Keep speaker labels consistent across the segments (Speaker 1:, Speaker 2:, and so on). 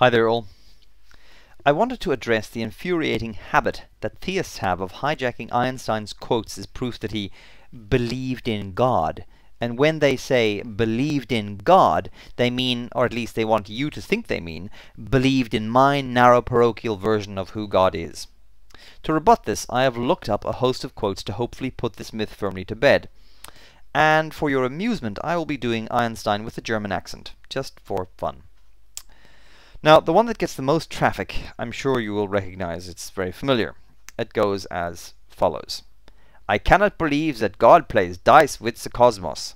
Speaker 1: Hi there all. I wanted to address the infuriating habit that theists have of hijacking Einstein's quotes as proof that he believed in God. And when they say believed in God, they mean, or at least they want you to think they mean, believed in my narrow parochial version of who God is. To rebut this, I have looked up a host of quotes to hopefully put this myth firmly to bed. And for your amusement, I will be doing Einstein with a German accent, just for fun. Now, the one that gets the most traffic, I'm sure you will recognize. It's very familiar. It goes as follows. I cannot believe that God plays dice with the cosmos.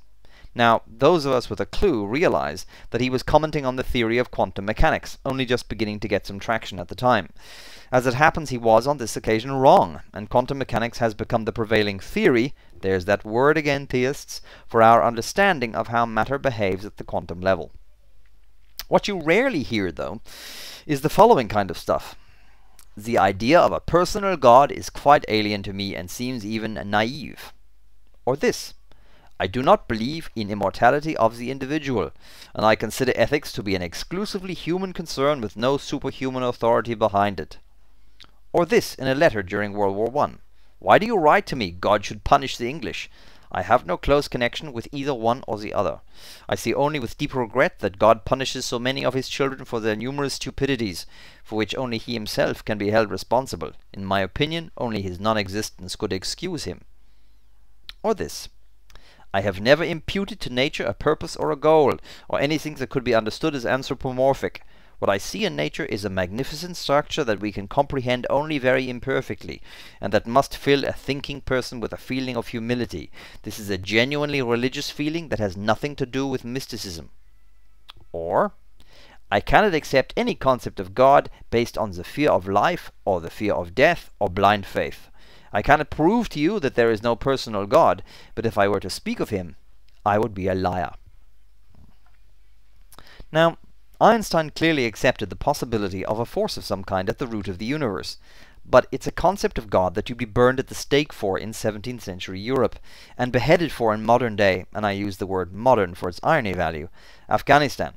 Speaker 1: Now, those of us with a clue realize that he was commenting on the theory of quantum mechanics, only just beginning to get some traction at the time. As it happens, he was on this occasion wrong, and quantum mechanics has become the prevailing theory, there's that word again, theists, for our understanding of how matter behaves at the quantum level. What you rarely hear, though, is the following kind of stuff. The idea of a personal God is quite alien to me and seems even naive. Or this. I do not believe in immortality of the individual, and I consider ethics to be an exclusively human concern with no superhuman authority behind it. Or this in a letter during World War I. Why do you write to me, God should punish the English? I have no close connection with either one or the other. I see only with deep regret that God punishes so many of his children for their numerous stupidities, for which only he himself can be held responsible. In my opinion, only his non-existence could excuse him. Or this. I have never imputed to nature a purpose or a goal, or anything that could be understood as anthropomorphic. What I see in nature is a magnificent structure that we can comprehend only very imperfectly, and that must fill a thinking person with a feeling of humility. This is a genuinely religious feeling that has nothing to do with mysticism. Or, I cannot accept any concept of God based on the fear of life, or the fear of death, or blind faith. I cannot prove to you that there is no personal God, but if I were to speak of him, I would be a liar. Now, Einstein clearly accepted the possibility of a force of some kind at the root of the universe, but it's a concept of God that you'd be burned at the stake for in 17th century Europe, and beheaded for in modern day, and I use the word modern for its irony value, Afghanistan.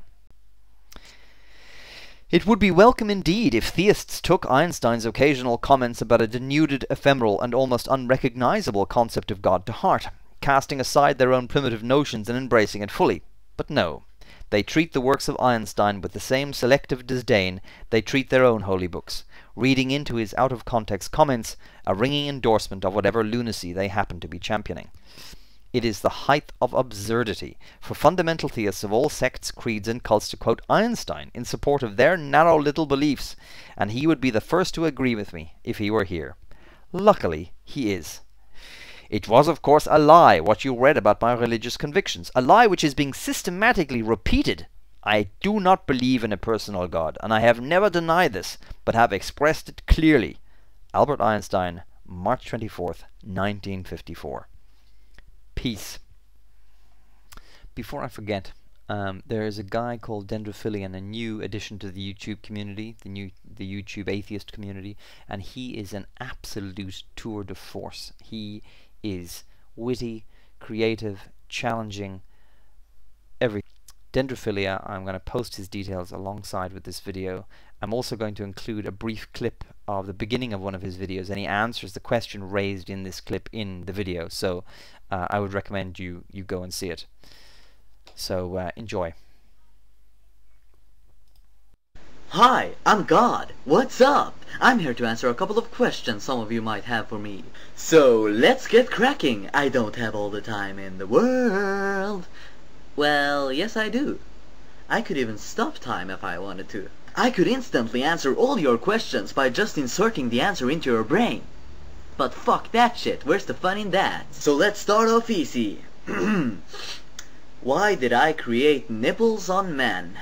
Speaker 1: It would be welcome indeed if theists took Einstein's occasional comments about a denuded, ephemeral, and almost unrecognizable concept of God to heart, casting aside their own primitive notions and embracing it fully. But no. They treat the works of Einstein with the same selective disdain they treat their own holy books, reading into his out-of-context comments a ringing endorsement of whatever lunacy they happen to be championing. It is the height of absurdity for fundamental theists of all sects, creeds, and cults to quote Einstein in support of their narrow little beliefs, and he would be the first to agree with me if he were here. Luckily, he is. It was, of course, a lie, what you read about my religious convictions. A lie which is being systematically repeated. I do not believe in a personal God, and I have never denied this, but have expressed it clearly. Albert Einstein, March 24th, 1954. Peace. Before I forget, there is a guy called Dendrophilia, a new addition to the YouTube community, the YouTube atheist community, and he is an absolute tour de force. He is witty, creative, challenging, everything. Dendrophilia, I'm going to post his details alongside with this video. I'm also going to include a brief clip of the beginning of one of his videos, and he answers the question raised in this clip in the video, so I would recommend you go and see it. So enjoy.
Speaker 2: Hi, I'm God. What's up? I'm here to answer a couple of questions some of you might have for me. So, let's get cracking. I don't have all the time in the world. Well, yes I do. I could even stop time if I wanted to. I could instantly answer all your questions by just inserting the answer into your brain. But fuck that shit, where's the fun in that? So let's start off easy. Why did I create nipples on men?